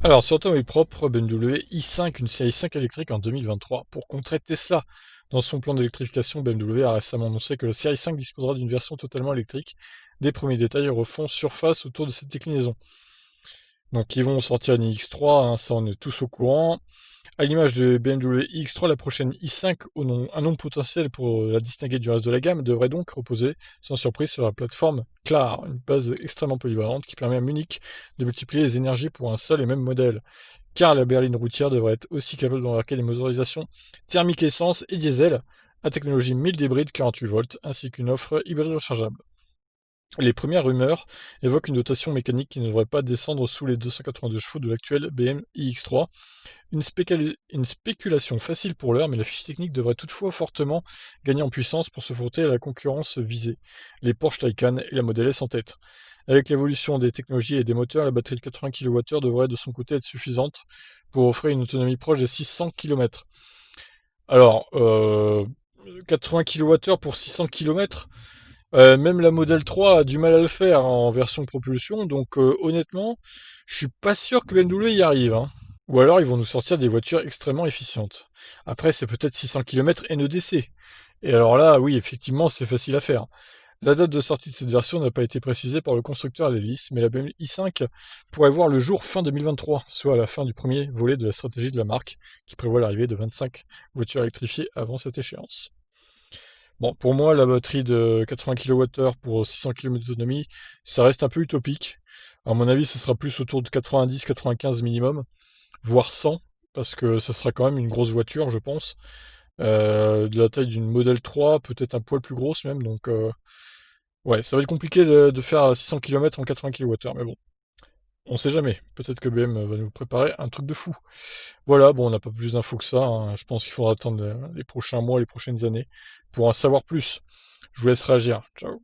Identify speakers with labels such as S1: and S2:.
S1: Alors, sur automobile propre, BMW i5, une série 5 électrique en 2023. Pour contrer Tesla, dans son plan d'électrification, BMW a récemment annoncé que la série 5 disposera d'une version totalement électrique. Des premiers détails refont surface autour de cette déclinaison. Donc, ils vont sortir une iX3, hein, ça on est tous au courant. À l'image de BMW iX3, la prochaine i5, un nombre potentiel pour la distinguer du reste de la gamme, devrait donc reposer, sans surprise, sur la plateforme CLAR, une base extrêmement polyvalente qui permet à Munich de multiplier les énergies pour un seul et même modèle. Car la berline routière devrait être aussi capable d'embarquer des motorisations thermiques essence et diesel à technologie mild hybride 48 volts, ainsi qu'une offre hybride rechargeable. Les premières rumeurs évoquent une dotation mécanique qui ne devrait pas descendre sous les 282 chevaux de l'actuel BM iX3. Une spéculation facile pour l'heure, mais la fiche technique devrait toutefois fortement gagner en puissance pour se frotter à la concurrence visée, les Porsche Taycan et la Model S en tête. Avec l'évolution des technologies et des moteurs, la batterie de 80 kWh devrait de son côté être suffisante pour offrir une autonomie proche des 600 km. Alors, 80 kWh pour 600 km, même la Model 3 a du mal à le faire en version propulsion, donc honnêtement, je suis pas sûr que BMW y arrive, hein. Ou alors ils vont nous sortir des voitures extrêmement efficientes. Après, c'est peut-être 600 km NEDC. Et alors là, oui, effectivement, c'est facile à faire. La date de sortie de cette version n'a pas été précisée par le constructeur d'hélice, mais la BMW i5 pourrait voir le jour fin 2023, soit à la fin du premier volet de la stratégie de la marque, qui prévoit l'arrivée de 25 voitures électrifiées avant cette échéance. Bon, pour moi, la batterie de 80 kWh pour 600 km d'autonomie, ça reste un peu utopique. À mon avis, ce sera plus autour de 90-95 minimum, voire 100, parce que ça sera quand même une grosse voiture, je pense. De la taille d'une Model 3, peut-être un poil plus grosse même, donc ouais, ça va être compliqué de faire 600 km en 80 kWh, mais bon, on sait jamais. Peut-être que BM va nous préparer un truc de fou. Voilà, bon, on n'a pas plus d'infos que ça, hein. Je pense qu'il faudra attendre les prochains mois, les prochaines années, pour en savoir plus. Je vous laisse réagir. Ciao.